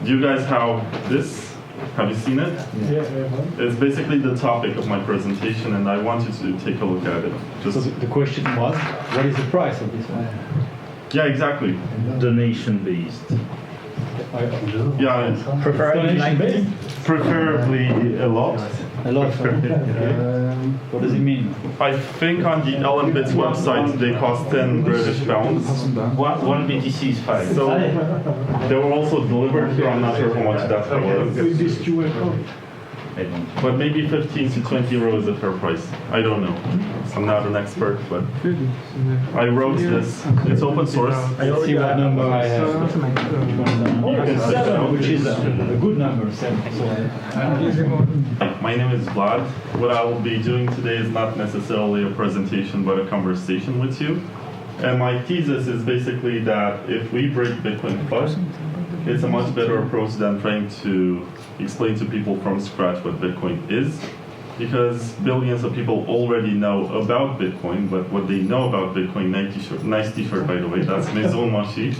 Do you guys have this? Have you seen it? Yeah. It's basically the topic of my presentation, and I want you to take a look at it. So the question was, what is the price of this one? Yeah, exactly. Donation-based. Yeah, preferably a lot. A lot. What does it mean? I think on the LNBits website they cost 10 British pounds. One BTC is 5. So they were also delivered here. I'm not sure how much that was. But maybe 15 to 20 euros is a fair price. I don't know. I'm not an expert, but I wrote this. It's open source. I see what number I have. Which is a good number, 7. My name is Vlad. What I will be doing today is not necessarily a presentation, but a conversation with you. And my thesis is basically that if we break Bitcoin FUD, it's a much better approach than trying to explain to people from scratch what Bitcoin is, because billions of people already know about Bitcoin, but what they know about Bitcoin, nice t-shirt by the way, that's Maison Machi.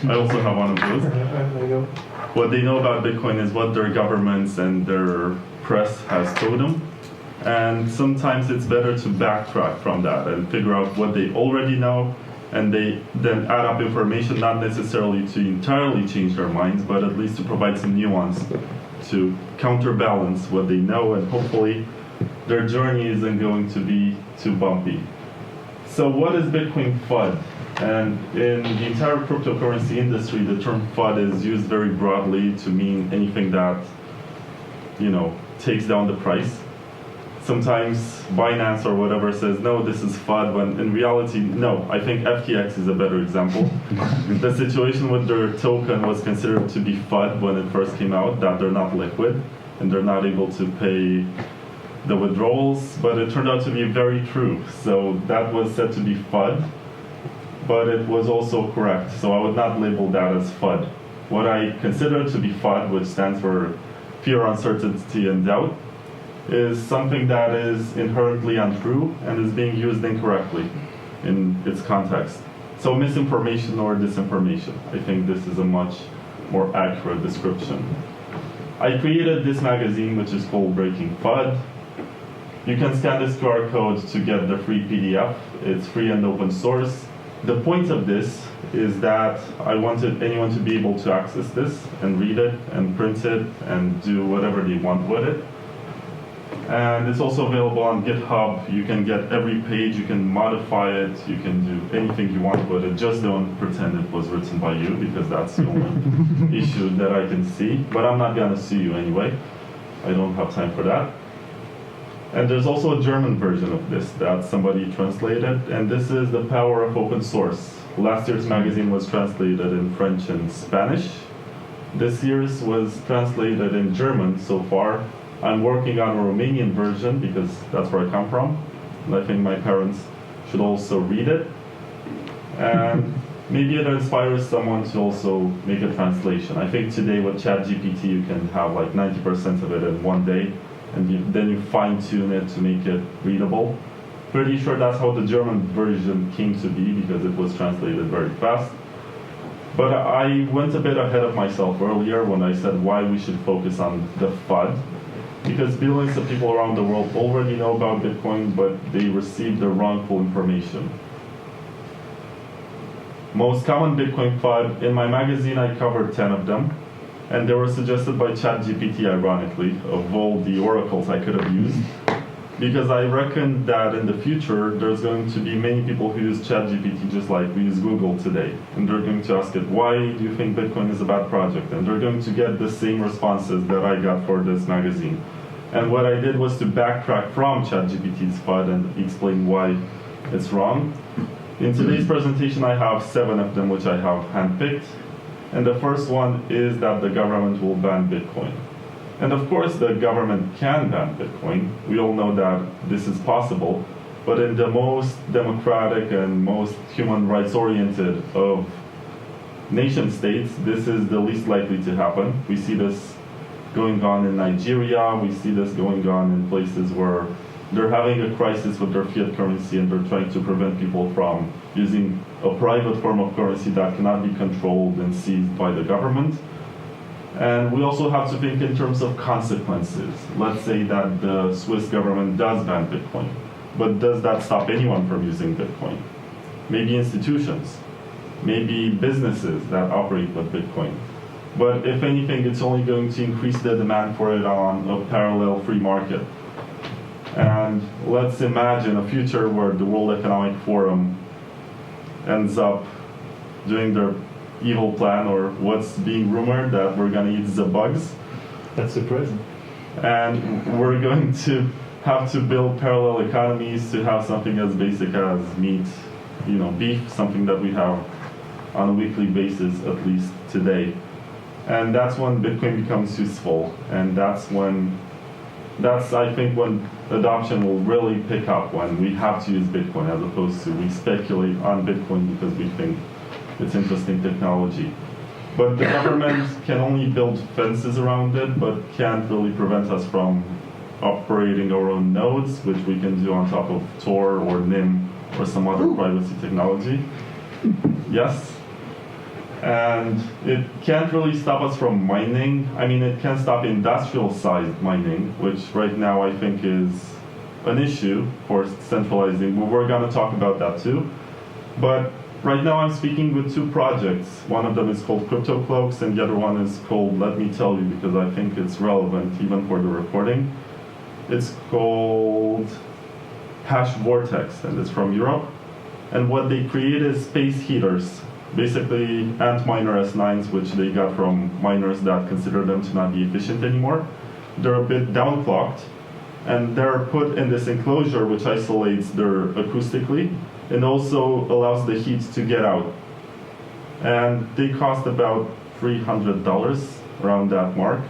I also have one of those. What they know about Bitcoin is what their governments and their press has told them. And sometimes it's better to backtrack from that and figure out what they already know, and they then add up information, not necessarily to entirely change their minds, but at least to provide some nuance to counterbalance what they know, and hopefully their journey isn't going to be too bumpy. So what is Bitcoin FUD? And in the entire cryptocurrency industry, the term FUD is used very broadly to mean anything that, takes down the price. Sometimes Binance or whatever says, no, this is FUD, when in reality, no. I think FTX is a better example. The situation with their token was considered to be FUD when it first came out, that they're not liquid and they're not able to pay the withdrawals, but it turned out to be very true. So that was said to be FUD, but it was also correct. So I would not label that as FUD. What I consider to be FUD, which stands for fear, uncertainty, and doubt, is something that is inherently untrue and is being used incorrectly in its context. So misinformation or disinformation. I think this is a much more accurate description. I created this magazine, which is called Breaking FUD. You can scan this QR code to get the free PDF. It's free and open source. The point of this is that I wanted anyone to be able to access this and read it and print it and do whatever they want with it. And it's also available on GitHub. You can get every page, you can modify it, you can do anything you want with it. Just don't pretend it was written by you, because that's the only issue that I can see. But I'm not gonna sue you anyway. I don't have time for that. And there's also a German version of this that somebody translated, and this is the power of open source. Last year's magazine was translated in French and Spanish. This year's was translated in German so far. I'm working on a Romanian version because that's where I come from, and I think my parents should also read it. And maybe it inspires someone to also make a translation. I think today with ChatGPT you can have like 90% of it in one day, and then you fine-tune it to make it readable. Pretty sure that's how the German version came to be, because it was translated very fast. But I went a bit ahead of myself earlier when I said why we should focus on the FUD. Because billions of people around the world already know about Bitcoin, but they received the wrongful information. Most common Bitcoin FUD, in my magazine I covered 10 of them, and they were suggested by ChatGPT, ironically, of all the oracles I could have used. Because I reckon that in the future, there's going to be many people who use ChatGPT just like we use Google today. And they're going to ask it, why do you think Bitcoin is a bad project? And they're going to get the same responses that I got for this magazine. And what I did was to backtrack from ChatGPT's FUD and explain why it's wrong. In today's presentation, I have 7 of them, which I have handpicked. And the first one is that the government will ban Bitcoin. And of course, the government can ban Bitcoin. We all know that this is possible. But in the most democratic and most human rights oriented of nation states, this is the least likely to happen. We see this going on in Nigeria. We see this going on in places where they're having a crisis with their fiat currency and they're trying to prevent people from using a private form of currency that cannot be controlled and seized by the government. And we also have to think in terms of consequences. Let's say that the Swiss government does ban Bitcoin, but does that stop anyone from using Bitcoin? Maybe institutions, maybe businesses that operate with Bitcoin. But if anything, it's only going to increase the demand for it on a parallel free market. And let's imagine a future where the World Economic Forum ends up doing their evil plan, or what's being rumored, that we're going to eat the bugs. That's the present. And we're going to have to build parallel economies to have something as basic as meat, beef, something that we have on a weekly basis, at least today. And that's when Bitcoin becomes useful. And I think, when adoption will really pick up, when we have to use Bitcoin as opposed to we speculate on Bitcoin because we think it's interesting technology. But the government can only build fences around it, but can't really prevent us from operating our own nodes, which we can do on top of Tor or NIM or some other privacy technology. Yes. And it can't really stop us from mining. I mean, it can stop industrial-sized mining, which right now I think is an issue for centralizing. We're going to talk about that too. But right now I'm speaking with two projects. One of them is called Crypto Cloaks, and the other one is called Let Me Tell You, because I think it's relevant even for the recording. It's called Hash Vortex, and it's from Europe. And what they create is space heaters. Basically, Antminer S9s, which they got from miners that consider them to not be efficient anymore. They're a bit downclocked, and they're put in this enclosure which isolates their acoustically and also allows the heat to get out. And they cost about $300, around that mark.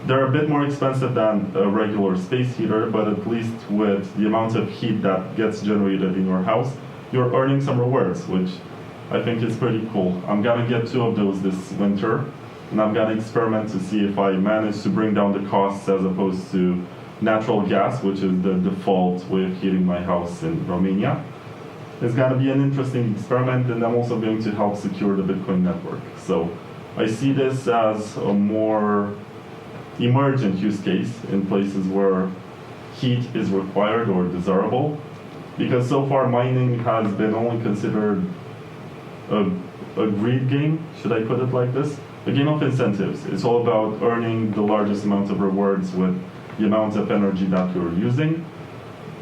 They're a bit more expensive than a regular space heater, but at least with the amount of heat that gets generated in your house, you're earning some rewards, which I think is pretty cool. I'm gonna get 2 of those this winter, and I'm gonna experiment to see if I manage to bring down the costs as opposed to natural gas, which is the default way of heating my house in Romania. It's gonna be an interesting experiment, and I'm also going to help secure the Bitcoin network. So I see this as a more emergent use case in places where heat is required or desirable, because so far mining has been only considered a greed game, should I put it like this? A game of incentives. It's all about earning the largest amount of rewards with the amount of energy that you're using.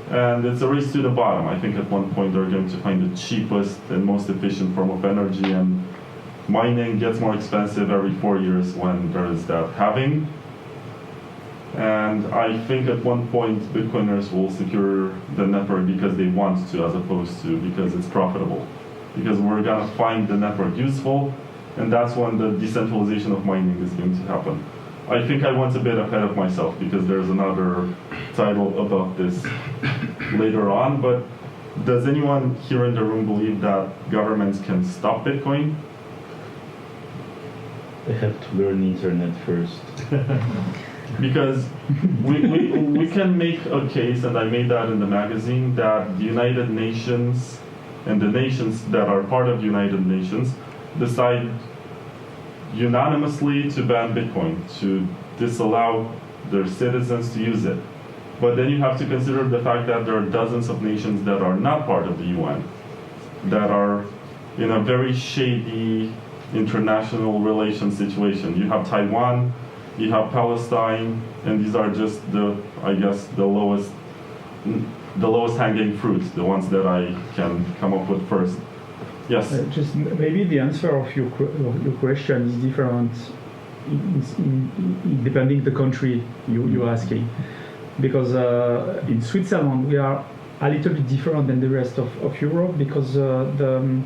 And it's a race to the bottom. I think at one point they're going to find the cheapest and most efficient form of energy, and mining gets more expensive every 4 years when there is that halving. And I think at one point Bitcoiners will secure the network because they want to, as opposed to because it's profitable. Because we're going to find the network useful, and that's when the decentralization of mining is going to happen. I think I went a bit ahead of myself because there's another title about this later on, but does anyone here in the room believe that governments can stop Bitcoin? They have to learn internet first. Because we can make a case, and I made that in the magazine, that the United Nations and the nations that are part of the United Nations decide unanimously to ban Bitcoin, to disallow their citizens to use it. But then you have to consider the fact that there are dozens of nations that are not part of the UN, that are in a very shady international relations situation. You have Taiwan, you have Palestine, and these are just the lowest hanging fruit, the ones that I can come up with first. Yes? Just maybe the answer of your question is different depending the country you're asking. Because in Switzerland we are a little bit different than the rest of Europe, because the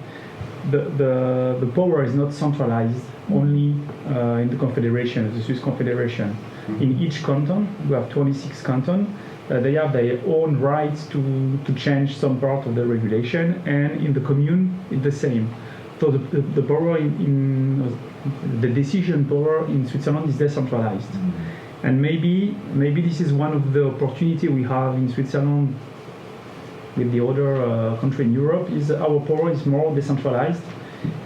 power is not centralized only in the Confederation, the Swiss Confederation. Mm-hmm. In each canton, we have 26 cantons. They have their own rights to change some part of the regulation, and in the commune, it's the same. So the power the decision power in Switzerland is decentralized. Mm-hmm. And maybe this is one of the opportunity we have in Switzerland with the other country in Europe, is our power is more decentralized,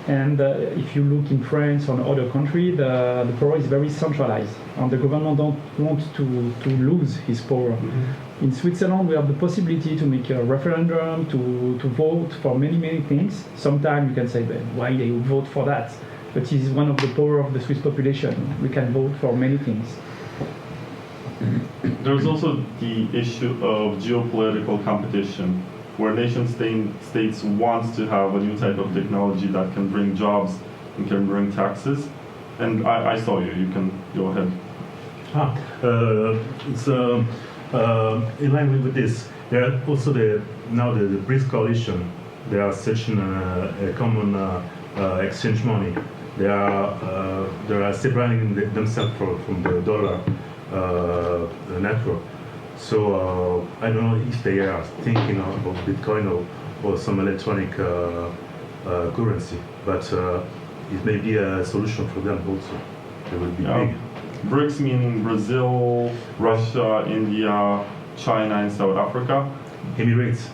And if you look in France or other country, the power is very centralized, and the government don't want to lose his power. In Switzerland, we have the possibility to make a referendum, to vote for many things. Sometimes you can say, well, why they vote for that? But it's one of the power of the Swiss population. We can vote for many things. There's also the issue of geopolitical competition, where states want to have a new type of technology that can bring jobs and can bring taxes. And I saw you. You can go ahead. It's in line with this. There are also the BRICS coalition. They are such a common exchange money. They are separating themselves from the dollar network. So I don't know if they are thinking about Bitcoin or some electronic currency, but it may be a solution for them also. They will be big. BRICS meaning Brazil, Russia, India, China, and South Africa. Emirates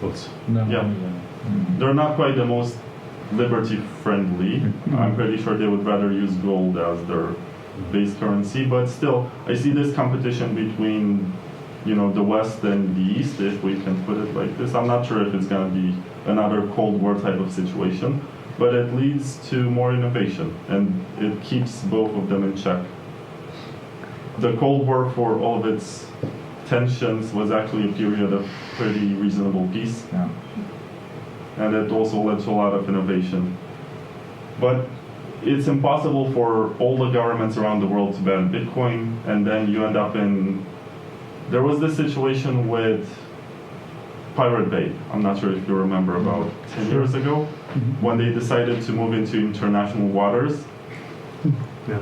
also. No. Yeah. They're not quite the most liberty-friendly. I'm pretty sure they would rather use gold as their base currency, but still, I see this competition between, the West and the East, if we can put it like this. I'm not sure if it's going to be another Cold War type of situation, but it leads to more innovation, and it keeps both of them in check. The Cold War, for all of its tensions, was actually a period of pretty reasonable peace, and it also led to a lot of innovation. But it's impossible for all the governments around the world to ban Bitcoin, and then you end up in... There was this situation with Pirate Bay. I'm not sure if you remember, about 10 years ago, when they decided to move into international waters. Yeah.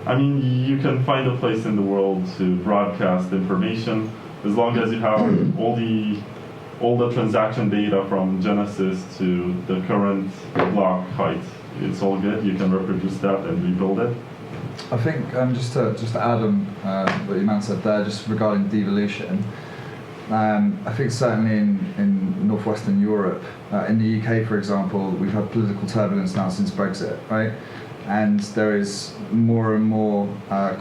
I mean, you can find a place in the world to broadcast information as long as you have all the transaction data from Genesis to the current block height. It's all good. You can reproduce that and rebuild it. I think just to add on what your man said there, just regarding devolution. I think certainly in northwestern Europe, in the UK, for example, we've had political turbulence now since Brexit, right? And there is more and more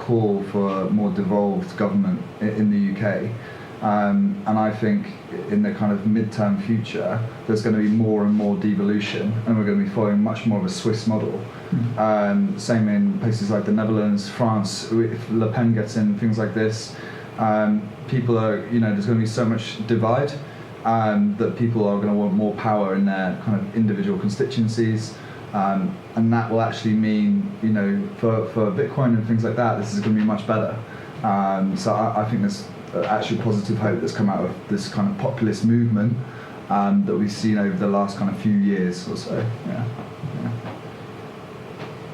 call for a more devolved government in the UK. And I think in the kind of mid-term future, there's going to be more and more devolution, and we're going to be following much more of a Swiss model. Same in places like the Netherlands, France. If Le Pen gets in, things like this, people are, there's going to be so much divide that people are going to want more power in their kind of individual constituencies. And that will actually mean, for Bitcoin and things like that, this is going to be much better. So I think there's actually positive hope that's come out of this kind of populist movement that we've seen over the last kind of few years or so.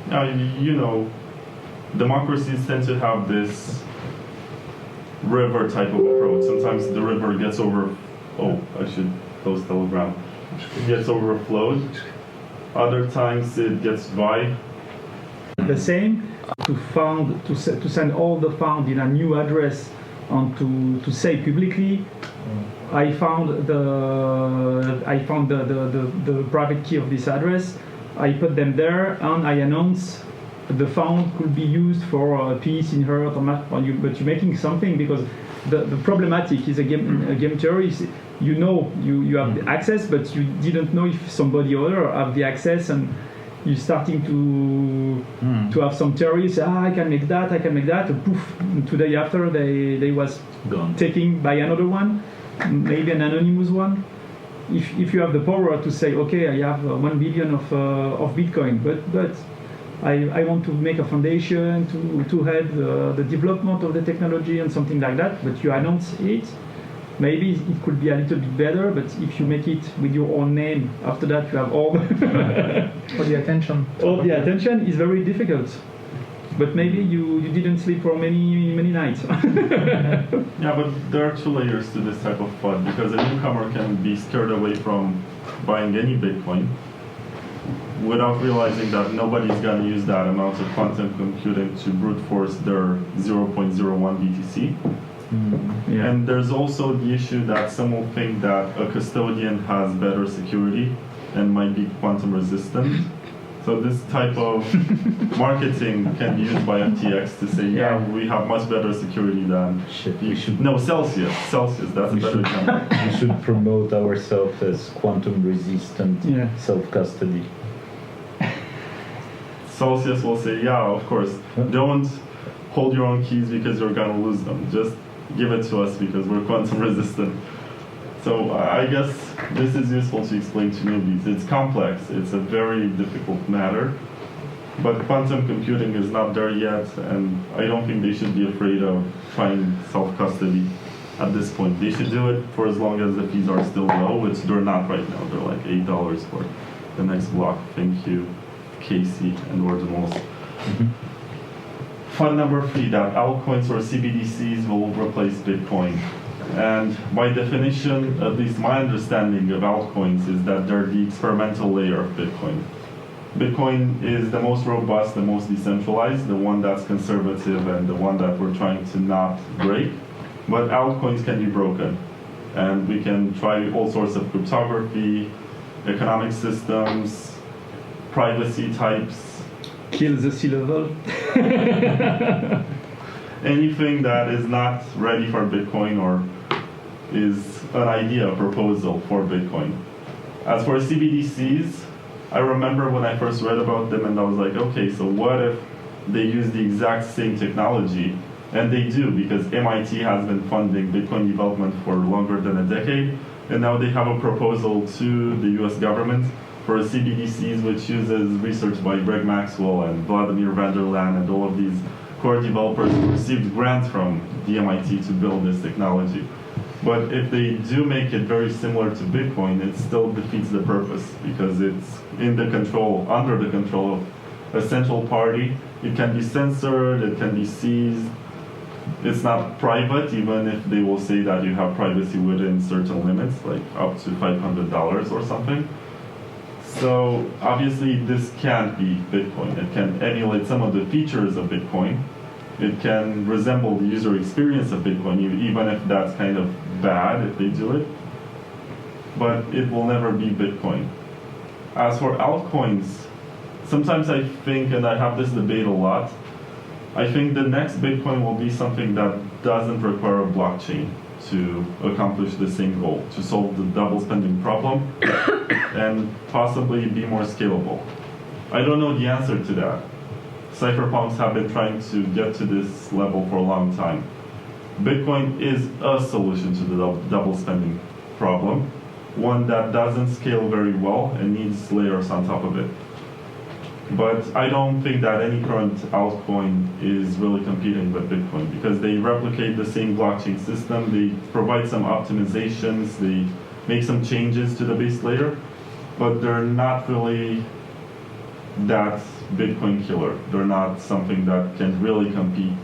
Now, democracies tend to have this river type of approach. Sometimes the river gets I should close Telegram. It gets overflowed. Other times it gets dry. The same to send all the fund in a new address and to say publicly, I found the private key of this address. I put them there and I announce the fund could be used for peace in Earth but you're making something, because the problematic is a game theory. You have access, but you didn't know if somebody other have the access, and you're starting to have some theories. I can make that, and poof, 2 days after they was gone, taken by another one, maybe an anonymous one. If you have the power to say, okay, I have 1 billion of Bitcoin, but I want to make a foundation to help the development of the technology and something like that, but you announce it, maybe it could be a little bit better, but if you make it with your own name, after that you have all the attention. All the attention is very difficult. But maybe you didn't sleep for many nights. Yeah, but there are 2 layers to this type of FUD, because a newcomer can be scared away from buying any Bitcoin without realizing that nobody's going to use that amount of quantum computing to brute force their 0.01 BTC. Yeah. And there's also the issue that some will think that a custodian has better security and might be quantum resistant. So this type of marketing can be used by FTX to say, yeah, we have much better security than Celsius. Celsius, that's a better example. We should promote ourselves as quantum resistant self-custody. Celsius will say, yeah, of course, don't hold your own keys because you're going to lose them. Just give it to us because we're quantum resistant. So I guess this is useful to explain to newbies. It's complex. It's a very difficult matter. But quantum computing is not there yet, and I don't think they should be afraid of trying self-custody at this point. They should do it for as long as the fees are still low, which they're not right now. They're like $8 for the next block. Thank you, Casey and Ordinals. FUD number 3, that altcoins or CBDCs will replace Bitcoin. And by definition, at least my understanding of altcoins is that they're the experimental layer of Bitcoin. Bitcoin is the most robust, the most decentralized, the one that's conservative, and the one that we're trying to not break. But altcoins can be broken. And we can try all sorts of cryptography, economic systems, privacy types. Kill the C-level. Anything that is not ready for Bitcoin or is an idea, a proposal for Bitcoin. As for CBDCs, I remember when I first read about them and I was like, okay, so what if they use the exact same technology? And they do, because MIT has been funding Bitcoin development for longer than a decade, and now they have a proposal to the US government for CBDCs, which uses research by Greg Maxwell and Vladimir van der Laan and all of these core developers who received grants from the MIT to build this technology. But if they do make it very similar to Bitcoin, it still defeats the purpose because it's under the control of a central party. It can be censored, it can be seized. It's not private, even if they will say that you have privacy within certain limits, like up to $500 or something. So obviously this can't be Bitcoin. It can emulate some of the features of Bitcoin. It can resemble the user experience of Bitcoin, even if that's kind of bad if they do it. But it will never be Bitcoin. As for altcoins, sometimes I think, and I have this debate a lot, I think the next Bitcoin will be something that doesn't require a blockchain to accomplish the same goal, to solve the double spending problem and possibly be more scalable. I don't know the answer to that. Cypherpunks have been trying to get to this level for a long time. Bitcoin is a solution to the double spending problem, one that doesn't scale very well and needs layers on top of it. But I don't think that any current altcoin is really competing with Bitcoin because they replicate the same blockchain system, they provide some optimizations, they make some changes to the base layer, but they're not really that Bitcoin killer. They're not something that can really compete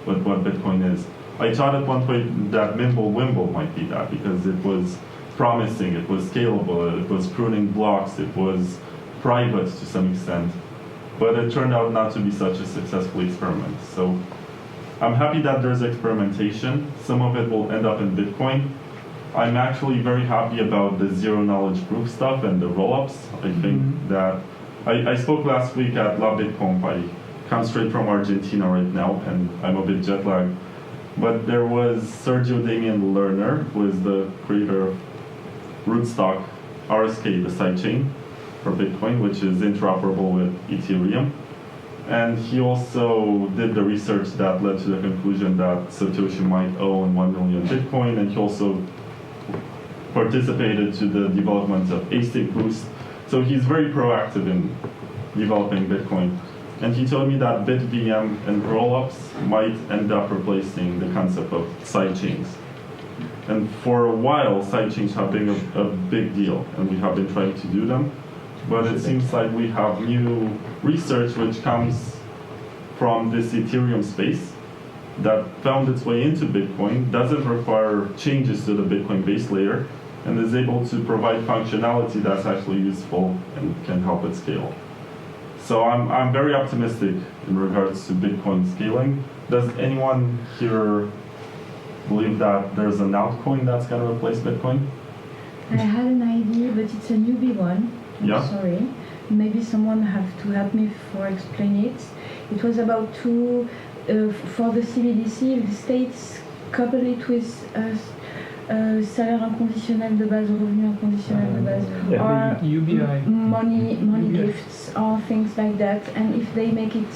with what Bitcoin is. I thought at one point that Mimblewimble might be that because it was promising, it was scalable, it was pruning blocks, it was private to some extent. But it turned out not to be such a successful experiment. So I'm happy that there's experimentation. Some of it will end up in Bitcoin. I'm actually very happy about the zero-knowledge proof stuff and the rollups. I think that I spoke last week at La Bitconf. I come straight from Argentina right now, and I'm a bit jet-lagged. But there was Sergio Damian Lerner, who is the creator of Rootstock RSK, the sidechain for Bitcoin, which is interoperable with Ethereum. And he also did the research that led to the conclusion that Satoshi might own 1 million Bitcoin, and he also participated to the development of ASIC Boost. So he's very proactive in developing Bitcoin. And he told me that BitVM and rollups might end up replacing the concept of sidechains. And for a while, sidechains have been a big deal, and we have been trying to do them. But it seems like we have new research which comes from this Ethereum space that found its way into Bitcoin, doesn't require changes to the Bitcoin base layer, and is able to provide functionality that's actually useful and can help it scale. So I'm very optimistic in regards to Bitcoin scaling. Does anyone here believe that there's an altcoin that's going to replace Bitcoin? I had an idea, but it's a newbie one. Yeah. Sorry. Maybe someone have to help me for explain it. It was about for the CBDC, the states couple it with salaire inconditionnel de base, revenu inconditionnel de base, or UBI. money gifts or things like that. And if they make it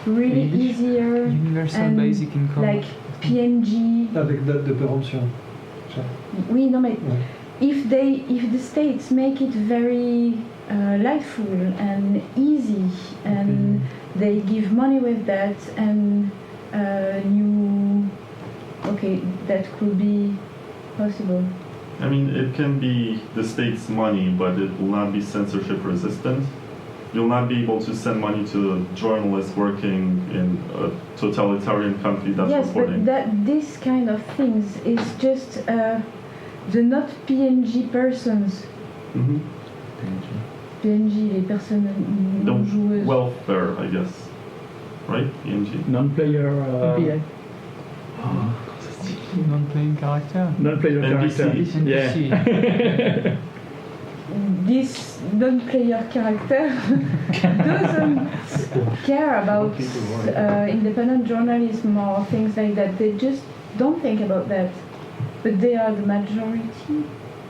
really easier, Universal and basic income. like PNG. Avec date de péremption. Oui, non mais Ouais. if the states make it very lightful and easy, and they give money with that, and that could be possible. I mean, it can be the state's money, but it will not be censorship resistant. You'll not be able to send money to a journalist working in a totalitarian country that's reporting. But this kind of things is just the not PNG persons. Mm-hmm. PNG, les personnes non joueuses. Welfare, I guess. Right? PNG? Non-player... UBI. Non-playing character. Non-player character. NPC. Yeah. This non-player character doesn't care about independent journalism or things like that. They just don't think about that. But they are the majority.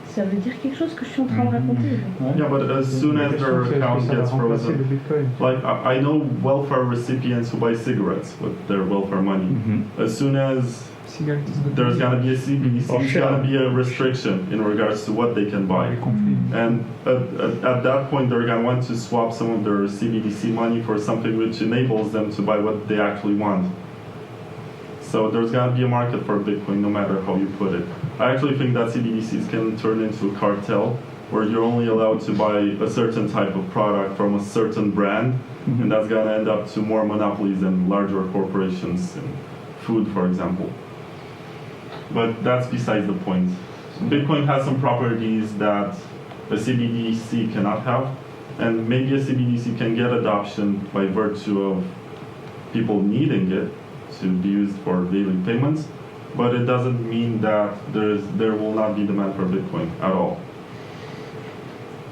Ça veut dire quelque chose que je suis en train de raconter. Yeah, but as soon as their account gets frozen, like I know welfare recipients who buy cigarettes with their welfare money. Mm-hmm. As soon as there's gonna be a CBDC, there's gonna be a restriction in regards to what they can buy. And at that point, they're gonna want to swap some of their CBDC money for something which enables them to buy what they actually want. So there's gonna be a market for Bitcoin, no matter how you put it. I actually think that CBDCs can turn into a cartel, where you're only allowed to buy a certain type of product from a certain brand, and that's gonna end up to more monopolies and larger corporations in food, for example. But that's besides the point. Bitcoin has some properties that a CBDC cannot have, and maybe a CBDC can get adoption by virtue of people needing it to be used for daily payments, but it doesn't mean that there will not be demand for Bitcoin at all.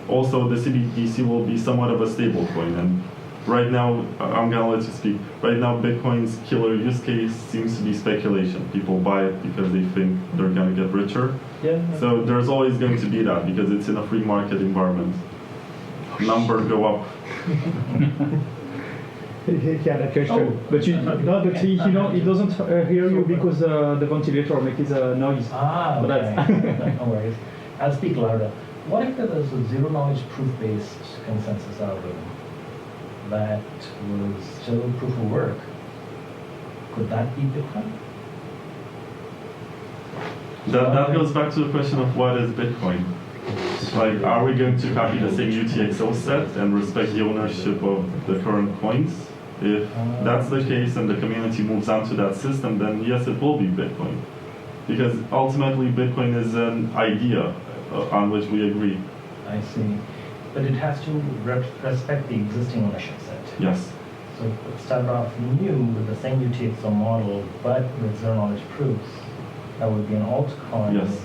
Also, the CBDC will be somewhat of a stable coin, and right now, I'm gonna let you speak. Right now, Bitcoin's killer use case seems to be speculation. People buy it because they think they're gonna get richer. Yeah. So there's always going to be that because it's in a free market environment. Numbers go up. He had a question, but he doesn't hear you because the ventilator makes a noise. Ah, okay. No worries. I'll speak louder. What if there was a zero-knowledge proof-based consensus algorithm that was still proof of work? Could that be Bitcoin? That goes back to the question of what is Bitcoin. Like, are we going to copy the same UTXO set and respect the ownership of the current coins? If that's the case and the community moves on to that system, then yes, it will be Bitcoin. Because ultimately, Bitcoin is an idea on which we agree. I see. But it has to respect the existing ownership set. Yes. So it could start off new with the same UTXO model, but with zero-knowledge proofs. That would be an altcoin. Yes.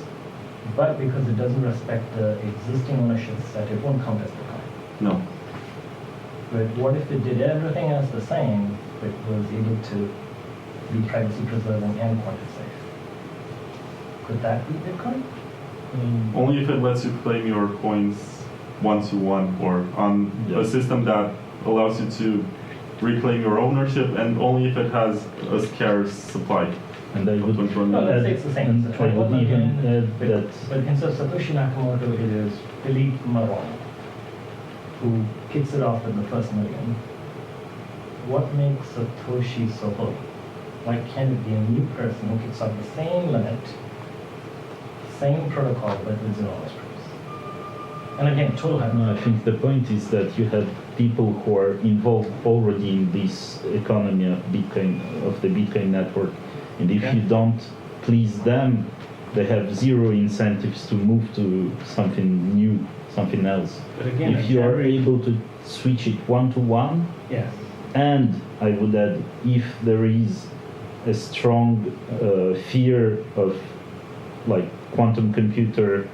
But because it doesn't respect the existing ownership set, it won't count as Bitcoin. No. But what if it did everything else the same, but was able to be privacy preserving and quantity safe? Could that be Bitcoin? Only if it lets you claim your coins one-to-one or on a system that allows you to reclaim your ownership, and only if it has a scarce supply. And I would let's say it's the same. and I would even add that But instead of Satoshi Nakamoto, it is Philippe Maron who kicks it off at the first million. What makes Satoshi so holy? Why can't it be a new person who kicks off the same limit, same protocol, but with zero knowledge proofs? And again, total no, I think the point is that you have people who are involved already in this economy of Bitcoin, of the Bitcoin network, and if you don't please them, they have zero incentives to move to something new, something else. But again, if you are able to switch it one-to-one, yes. and I would add, if there is a strong fear of like quantum computer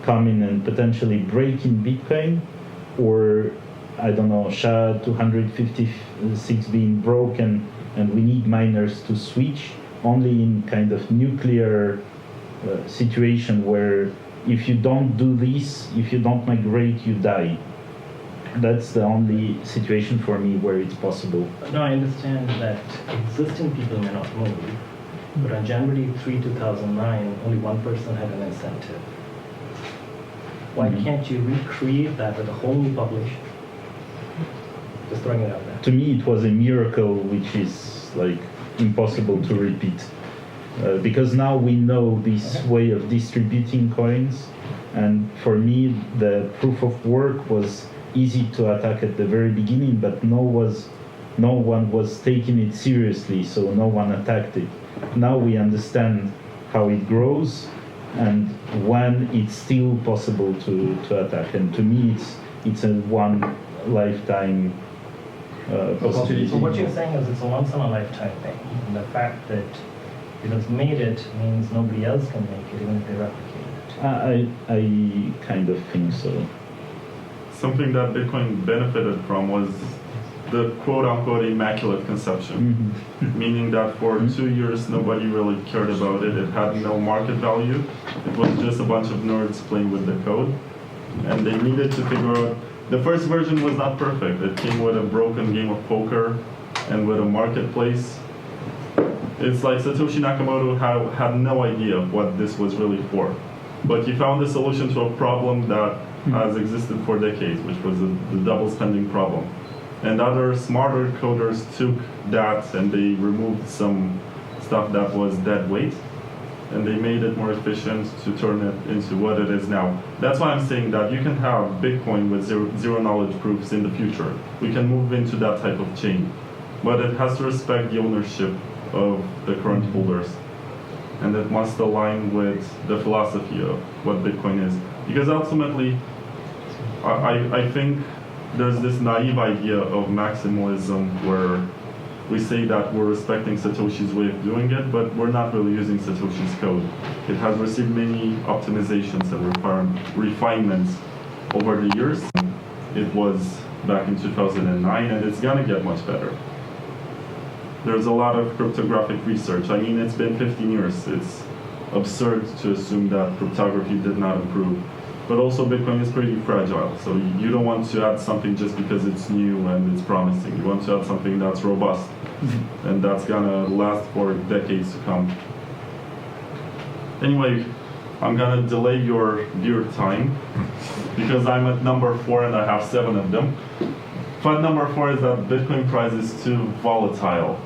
coming and potentially breaking Bitcoin, or I don't know, SHA-256 being broken, and we need miners to switch only in kind of nuclear situation where if you don't do this, if you don't migrate, you die. That's the only situation for me where it's possible. No, I understand that existing people may not move, but on January 3, 2009, only one person had an incentive. Why can't you recreate that with a whole new population? Just throwing it out there. To me, it was a miracle which is like impossible to repeat. Because now we know this way of distributing coins, and for me, the proof of work was easy to attack at the very beginning, but no one was taking it seriously, so no one attacked it. Now we understand how it grows and when it's still possible to attack. And to me, it's a one lifetime possibility. So what you're saying is it's a once in a lifetime thing, and the fact that it has made it means nobody else can make it, even if they replicate it. I kind of think so. Something that Bitcoin benefited from was the quote-unquote Immaculate Conception, meaning that for 2 years nobody really cared about it. It had no market value. It was just a bunch of nerds playing with the code, and they needed to figure out. The first version was not perfect. It came with a broken game of poker and with a marketplace. It's like Satoshi Nakamoto had no idea what this was really for, but he found a solution to a problem that has existed for decades, which was the double spending problem. And other smarter coders took that and they removed some stuff that was dead weight, and they made it more efficient to turn it into what it is now. That's why I'm saying that you can have Bitcoin with zero knowledge proofs in the future. We can move into that type of chain, but it has to respect the ownership of the current holders, and it must align with the philosophy of what Bitcoin is. Because ultimately, I think there's this naive idea of maximalism where we say that we're respecting Satoshi's way of doing it, but we're not really using Satoshi's code. It has received many optimizations and refinements over the years. It was back in 2009, and it's gonna get much better. There's a lot of cryptographic research. I mean, it's been 15 years. It's absurd to assume that cryptography did not improve. But also Bitcoin is pretty fragile, so you don't want to add something just because it's new and it's promising. You want to add something that's robust, and that's gonna last for decades to come. Anyway, I'm gonna delay your beer time, because I'm at number 4 and I have 7 of them. FUD number 4 is that Bitcoin price is too volatile.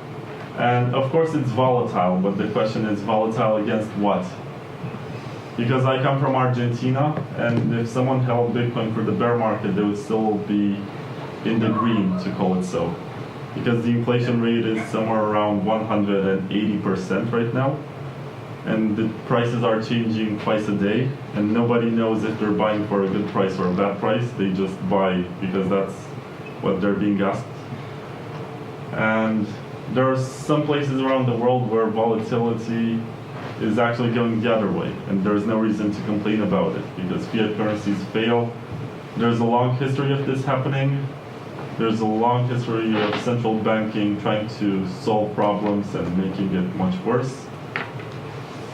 And of course it's volatile, but the question is volatile against what? Because I come from Argentina, and if someone held Bitcoin for the bear market, they would still be in the green, to call it so. Because the inflation rate is somewhere around 180% right now, and the prices are changing twice a day, and nobody knows if they're buying for a good price or a bad price. They just buy because that's what they're being asked. And there are some places around the world where volatility is actually going the other way, and there's no reason to complain about it because fiat currencies fail. There's a long history of this happening. There's a long history of central banking trying to solve problems and making it much worse.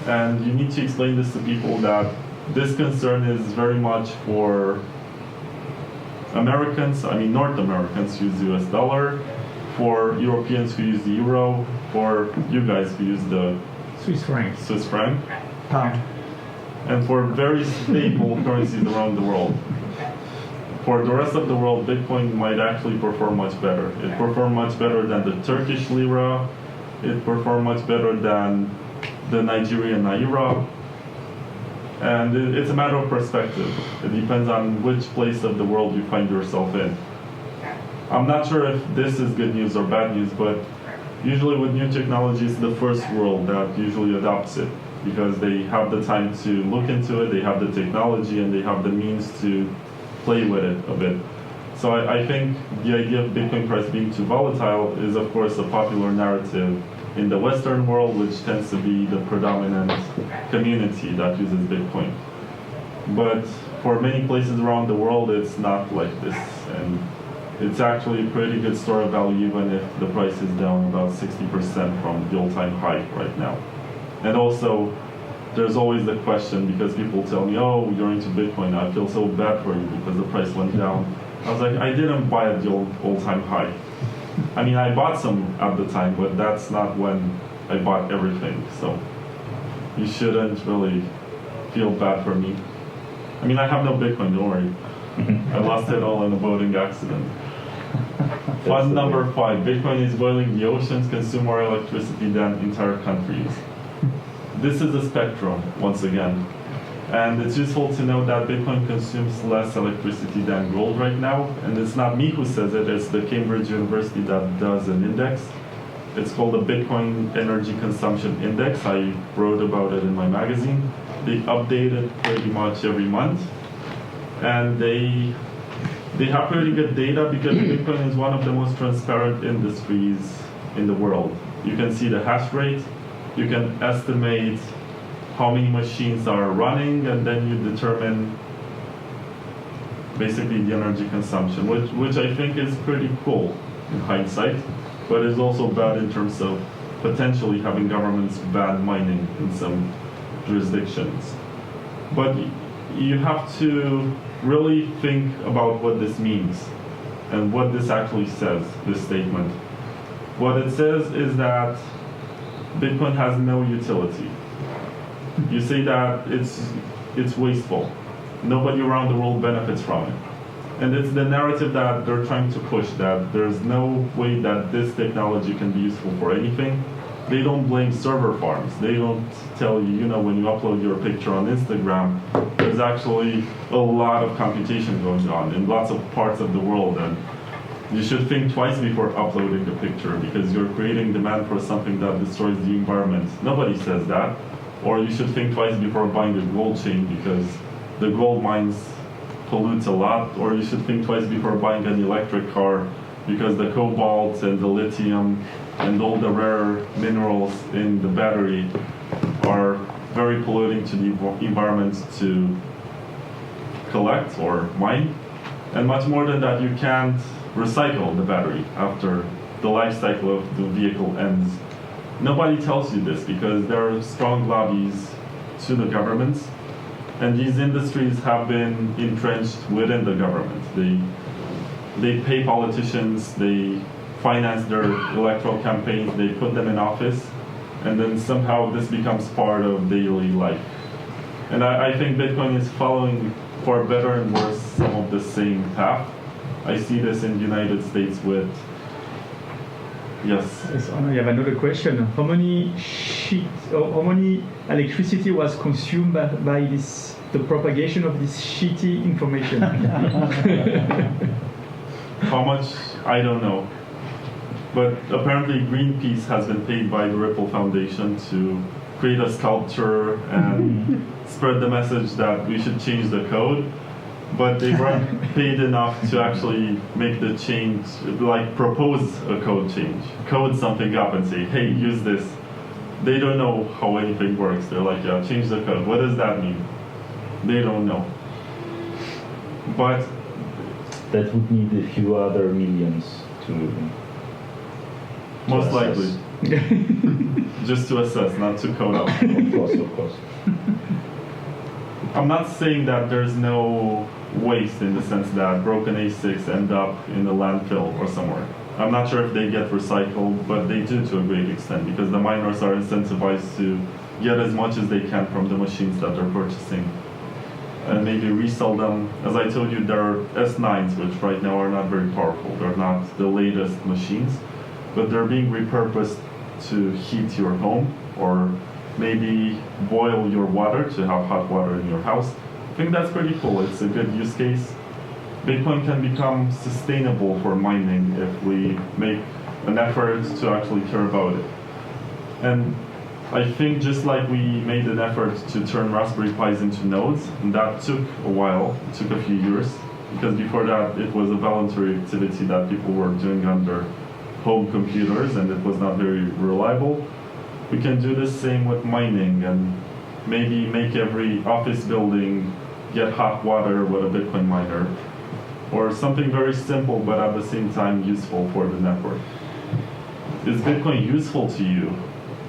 And you need to explain this to people that this concern is very much for Americans, I mean North Americans who use the US dollar, for Europeans who use the euro, for you guys who use the Swiss franc. Pound. And for very stable currencies around the world. For the rest of the world, Bitcoin might actually perform much better. It performed much better than the Turkish lira. It performed much better than the Nigerian naira. And it's a matter of perspective. It depends on which place of the world you find yourself in. I'm not sure if this is good news or bad news, but usually with new technology, it's the first world that usually adopts it because they have the time to look into it, they have the technology, and they have the means to play with it a bit. So I think the idea of Bitcoin price being too volatile is, of course, a popular narrative in the Western world, which tends to be the predominant community that uses Bitcoin. But for many places around the world, it's not like this. And it's actually a pretty good store of value, even if the price is down about 60% from the all-time high right now. And also, there's always the question, because people tell me, oh, you're into Bitcoin, I feel so bad for you because the price went down. I was like, I didn't buy at the all-time high. I mean, I bought some at the time, but that's not when I bought everything. So you shouldn't really feel bad for me. I mean, I have no Bitcoin, don't worry. I lost it all in a boating accident. Fund number 5, Bitcoin is boiling the oceans, consume more electricity than entire countries. This is a spectrum, once again. And it's useful to know that Bitcoin consumes less electricity than gold right now. And it's not me who says it, it's the Cambridge University that does an index. It's called the Bitcoin Energy Consumption.Index. I wrote about it in my magazine. They update it pretty much every month. And they have pretty good data because Bitcoin is one of the most transparent industries in the world. You can see the hash rate, you can estimate how many machines are running, and then you determine basically the energy consumption, which I think is pretty cool in hindsight, but is also bad in terms of potentially having governments ban mining in some jurisdictions. But you have to really think about what this means and what this actually says, this statement. What it says is that Bitcoin has no utility. You say that it's wasteful. Nobody around the world benefits from it. And it's the narrative that they're trying to push, that there's no way that this technology can be useful for anything. They don't blame server farms. They don't tell you, when you upload your picture on Instagram, there's actually a lot of computation going on in lots of parts of the world. And you should think twice before uploading the picture because you're creating demand for something that destroys the environment. Nobody says that. Or you should think twice before buying a gold chain because the gold mines pollute a lot. Or you should think twice before buying an electric car because the cobalt and the lithium and all the rare minerals in the battery are very polluting to the environment to collect or mine. And much more than that, you can't recycle the battery after the life cycle of the vehicle ends. Nobody tells you this because there are strong lobbies to the governments, and these industries have been entrenched within the government. They pay politicians, they finance their electoral campaigns, they put them in office, and then somehow this becomes part of daily life. And I think Bitcoin is following, for better and worse, some of the same path. I see this in the United States with, yes. Yes, I have another question. How many electricity was consumed by the propagation of this shitty information? How much? I don't know. But apparently Greenpeace has been paid by the Ripple Foundation to create a sculpture and spread the message that we should change the code. But they weren't paid enough to actually make the change, like propose a code change. Code something up and say, hey, use this. They don't know how anything works. They're like, yeah, change the code. What does that mean? They don't know. But that would need a few other millions to most assess. likely. Just to assess, not to code up. Of course. I'm not saying that there's no waste in the sense that broken ASICs end up in the landfill or somewhere. I'm not sure if they get recycled, but they do to a great extent because the miners are incentivized to get as much as they can from the machines that they're purchasing and maybe resell them. As I told you, there are S9s, which right now are not very powerful. They're not the latest machines, but they're being repurposed to heat your home or maybe boil your water to have hot water in your house. I think that's pretty cool. It's a good use case. Bitcoin can become sustainable for mining if we make an effort to actually care about it. And I think just like we made an effort to turn Raspberry Pis into nodes, and that took a while, it took a few years, because before that it was a voluntary activity that people were doing on their home computers and it was not very reliable. We can do the same with mining and maybe make every office building get hot water with a Bitcoin miner, or something very simple but at the same time useful for the network. Is Bitcoin useful to you?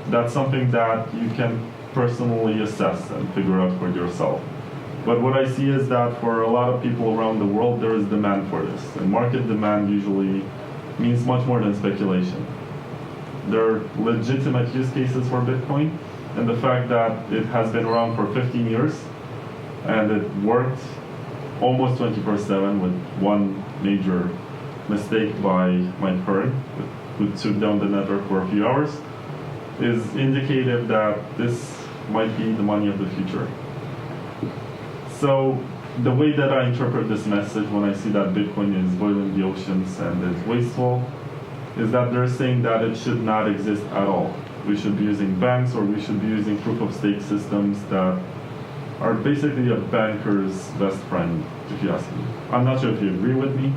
That's something that you can personally assess and figure out for yourself. But what I see is that for a lot of people around the world, there is demand for this. And market demand usually means much more than speculation. There are legitimate use cases for Bitcoin, and the fact that it has been around for 15 years and it worked almost 24/7 with one major mistake by my parent, who took down the network for a few hours, is indicative that this might be the money of the future. So the way that I interpret this message when I see that Bitcoin is boiling the oceans and is wasteful is that they're saying that it should not exist at all. We should be using banks, or we should be using proof of stake systems that are basically a banker's best friend, if you ask me. I'm not sure if you agree with me,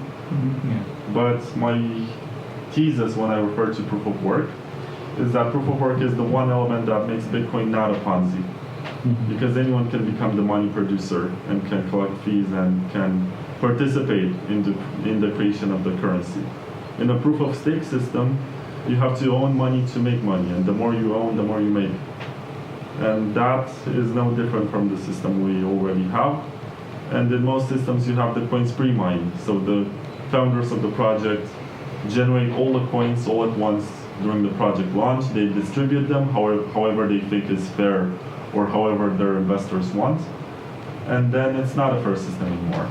but my thesis when I refer to proof of work is that proof of work is the one element that makes Bitcoin not a Ponzi. Because anyone can become the money producer and can collect fees and can participate in the creation of the currency. In a proof of stake system, you have to own money to make money, and the more you own, the more you make. And that is no different from the system we already have. And in most systems, you have the coins pre-mined. So the founders of the project generate all the coins all at once during the project launch. They distribute them however they think is fair, or however their investors want. And then it's not a fair system anymore.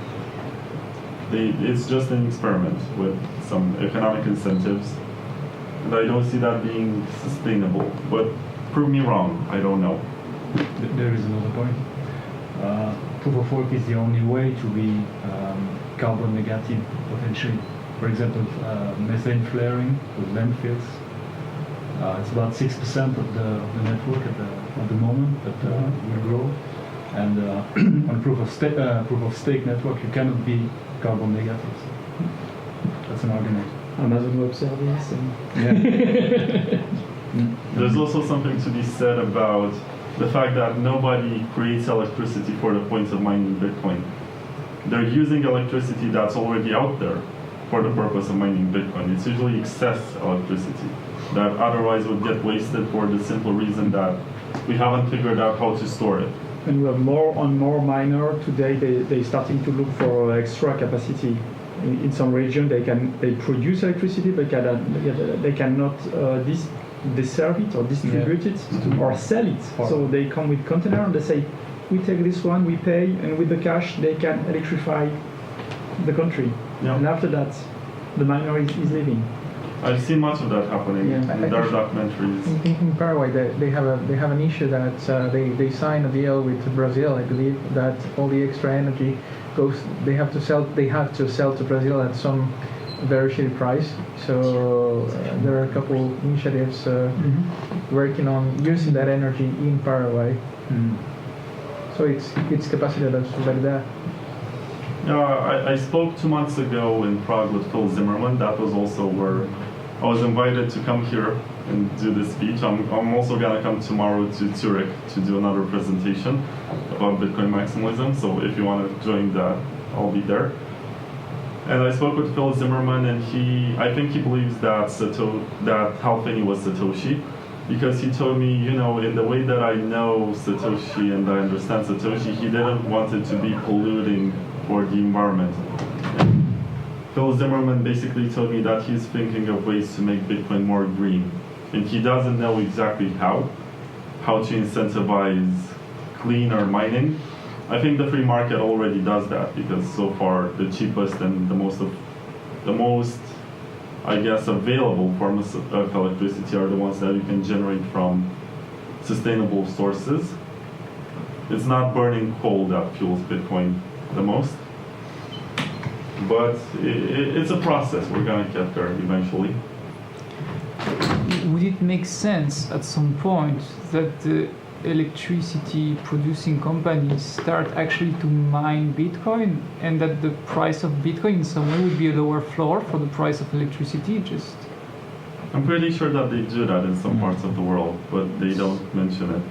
It's just an experiment with some economic incentives. And I don't see that being sustainable. But prove me wrong, I don't know. There is another point. Proof of work is the only way to be carbon negative, potentially. For example, methane flaring with landfills. It's about 6% of the network at the moment, but will grow. And on proof of stake network, you cannot be carbon negative. So that's an argument. Amazon Web Service. There's also something to be said about the fact that nobody creates electricity for the points of mining Bitcoin. They're using electricity that's already out there for the purpose of mining Bitcoin. It's usually excess electricity that otherwise would get wasted for the simple reason that we haven't figured out how to store it. And we have more and more miners today. They starting to look for extra capacity. In some region, they produce electricity, but they cannot deserve it or distribute it or sell it. So they come with container and they say, we take this one, we pay, and with the cash they can electrify the country. Yeah. And after that, the miner is leaving. I've seen much of that happening in their documentaries. In Paraguay, they have an issue that they sign a deal with Brazil, I believe, that all the extra energy goes. They have to sell to Brazil at some very shitty price. So there are a couple initiatives working on using that energy in Paraguay. So it's capacity that's already there. Yeah, I spoke 2 months ago in Prague with Phil Zimmerman. That was also where I was invited to come here and do this speech. I'm also going to come tomorrow to Zurich to do another presentation about Bitcoin maximalism. So if you want to join that, I'll be there. And I spoke with Phil Zimmerman, and I think he believes that Hal Finney was Satoshi, because he told me, in the way that I know Satoshi and I understand Satoshi, he didn't want it to be polluting for the environment. And Phil Zimmerman basically told me that he's thinking of ways to make Bitcoin more green. And he doesn't know exactly how to incentivize cleaner mining. I think the free market already does that, because so far the cheapest and the most I guess available forms of electricity are the ones that you can generate from sustainable sources. It's not burning coal that fuels Bitcoin the most, but it's a process. We're gonna get there eventually. Would it make sense at some point that the electricity producing companies start actually to mine Bitcoin, and that the price of Bitcoin in some way would be a lower floor for the price of electricity? I'm pretty sure that they do that in some parts of the world, but they don't mention it.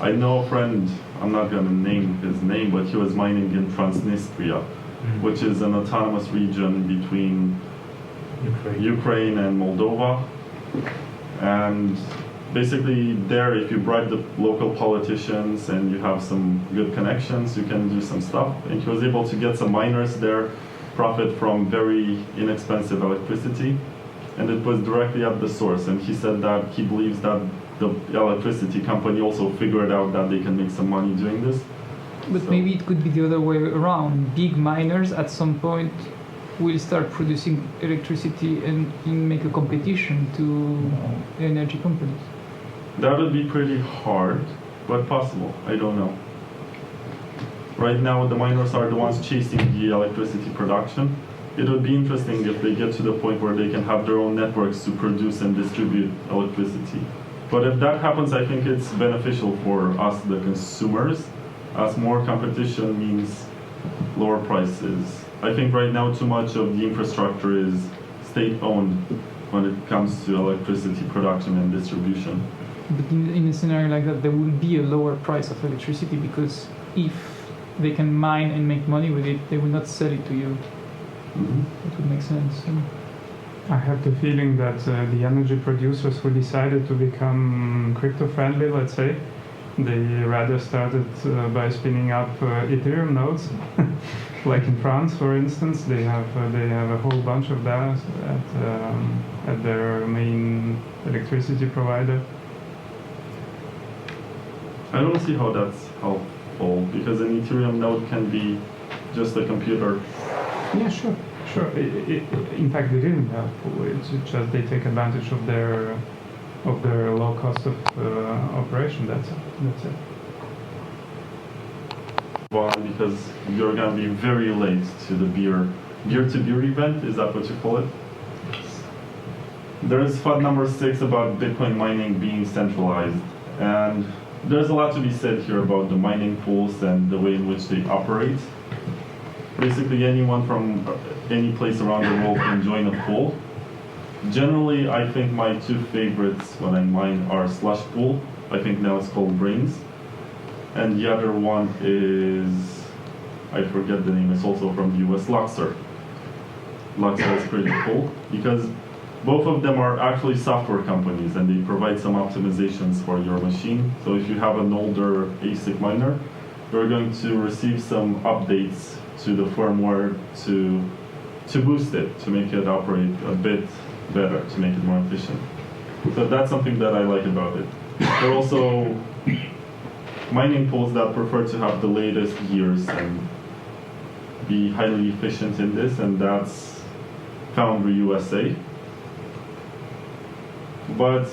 I know a friend, I'm not going to name his name, but he was mining in Transnistria, which is an autonomous region between Ukraine and Moldova. And basically there, if you bribe the local politicians and you have some good connections, you can do some stuff. And he was able to get some miners there, profit from very inexpensive electricity, and it was directly at the source. And he said that he believes that the electricity company also figured out that they can make some money doing this. But So- maybe it could be the other way around. Big miners at some point will start producing electricity and make a competition to energy companies. That would be pretty hard, but possible. I don't know. Right now, the miners are the ones chasing the electricity production. It would be interesting if they get to the point where they can have their own networks to produce and distribute electricity. But if that happens, I think it's beneficial for us, the consumers, as more competition means lower prices. I think right now too much of the infrastructure is state-owned when it comes to electricity production and distribution. But in a scenario like that, there will be a lower price of electricity because if they can mine and make money with it, they will not sell it to you. That would make sense. I have the feeling that the energy producers who decided to become crypto-friendly, let's say, they rather started by spinning up Ethereum nodes. Like in France, for instance, they have a whole bunch of that at their main electricity provider. I don't see how that's helpful, because an Ethereum node can be just a computer. Yeah, sure. In fact, they didn't help. It's just they take advantage of their low cost of operation. That's it. Well, because you're gonna be very late to the beer-to-beer event. Is that what you call it? There's FUD number 6 about Bitcoin mining being centralized, and there's a lot to be said here about the mining pools and the way in which they operate. Basically, anyone from any place around the world can join a pool. Generally, I think my two favorites when I mine are Slush Pool. I think now it's called Brains. And the other one is, I forget the name, it's also from the US, Luxor. Luxor is pretty cool because both of them are actually software companies and they provide some optimizations for your machine. So if you have an older ASIC miner, you're going to receive some updates to the firmware to boost it, to make it operate a bit better, to make it more efficient. So that's something that I like about it. There are also mining pools that prefer to have the latest gears and be highly efficient in this, and that's Foundry USA. But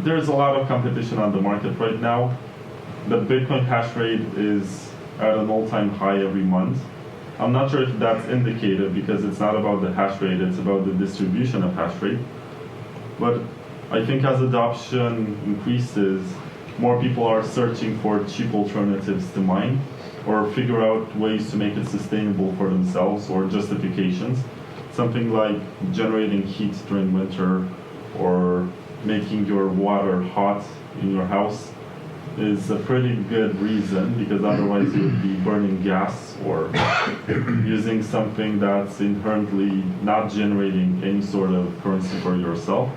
there's a lot of competition on the market right now. The Bitcoin hash rate is at an all-time high every month. I'm not sure if that's indicative because it's not about the hash rate, it's about the distribution of hash rate. But I think as adoption increases, more people are searching for cheap alternatives to mine or figure out ways to make it sustainable for themselves or justifications. Something like generating heat during winter or making your water hot in your house is a pretty good reason, because otherwise you would be burning gas or using something that's inherently not generating any sort of currency for yourself.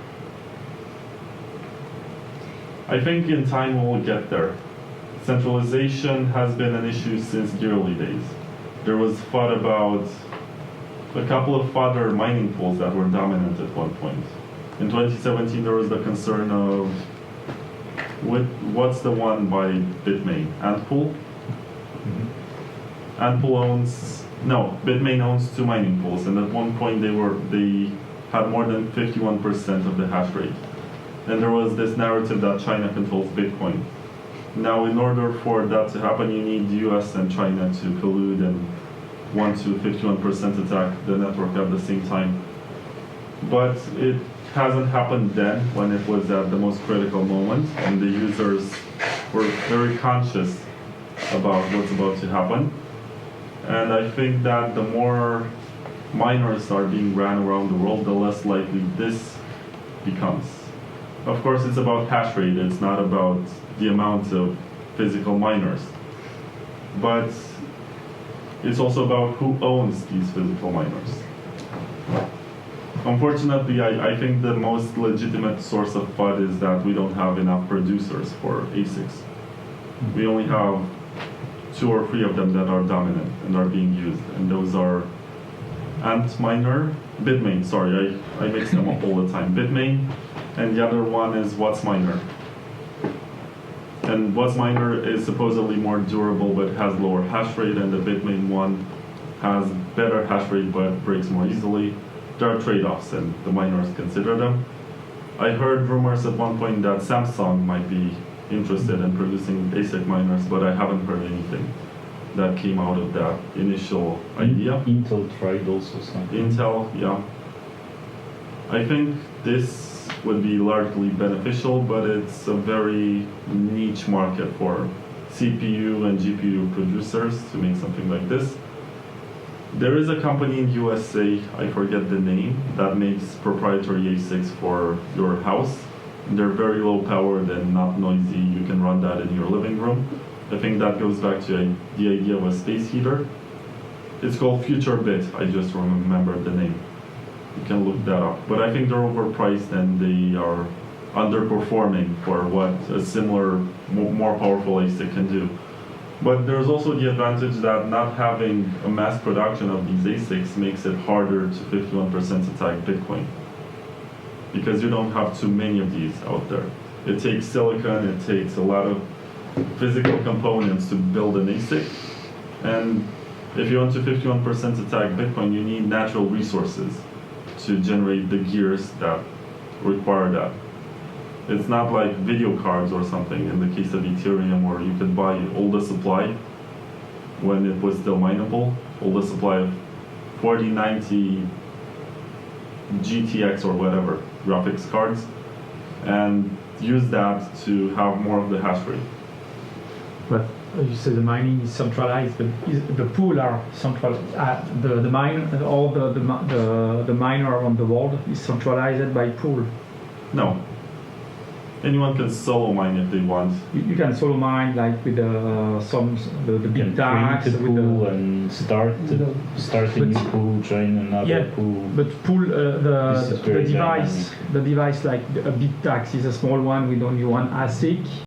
I think in time we'll get there. Centralization has been an issue since the early days. There was FUD about a couple of other mining pools that were dominant at one point. In 2017 there was the concern of what's the one by Bitmain? Antpool? Bitmain owns 2 mining pools, and at one point they had more than 51% of the hash rate. And there was this narrative that China controls Bitcoin. Now, in order for that to happen, you need the US and China to collude and want to 51% attack the network at the same time. But it hasn't happened then, when it was at the most critical moment, and the users were very conscious about what's about to happen. And I think that the more miners are being ran around the world, the less likely this becomes. of course, it's about hash rate. It's not about the amount of physical miners. But it's also about who owns these physical miners. Unfortunately, I think the most legitimate source of FUD is that we don't have enough producers for ASICs. We only have 2 or 3 of them that are dominant and are being used, and those are Bitmain, sorry, I mix them up all the time. Bitmain, and the other one is WhatsMiner. And WhatsMiner is supposedly more durable but has lower hash rate, and the Bitmain one has better hash rate but breaks more easily. There are trade-offs, and the miners consider them. I heard rumors at one point that Samsung might be interested in producing ASIC miners, but I haven't heard anything that came out of that initial idea. Intel tried also something. Intel, yeah. I think this would be largely beneficial, but it's a very niche market for CPU and GPU producers to make something like this. There is a company in USA, I forget the name, that makes proprietary ASICs for your house. They're very low powered and not noisy. You can run that in your living room. I think that goes back to the idea of a space heater. It's called FutureBit, I just remembered the name. You can look that up. But I think they're overpriced and they are underperforming for what a similar, more powerful ASIC can do. But there's also the advantage that not having a mass production of these ASICs makes it harder to 51% attack Bitcoin. Because you don't have too many of these out there. It takes silicon, it takes a lot of physical components to build an ASIC. And if you want to 51% attack Bitcoin, you need natural resources to generate the gears that require that. It's not like video cards or something in the case of Ethereum, where you could buy all the supply when it was still mineable, all the supply of 4090 GTX or whatever graphics cards, and use that to have more of the hash rate. But you say the mining is centralized, but the pool are centralized. The mine, all the miner around the world is centralized by pool. No. Anyone can solo mine if they want. You can solo mine like with the big tax with pool and start a new pool, join another pool. But pool the device like a big tax is a small one with only one ASIC.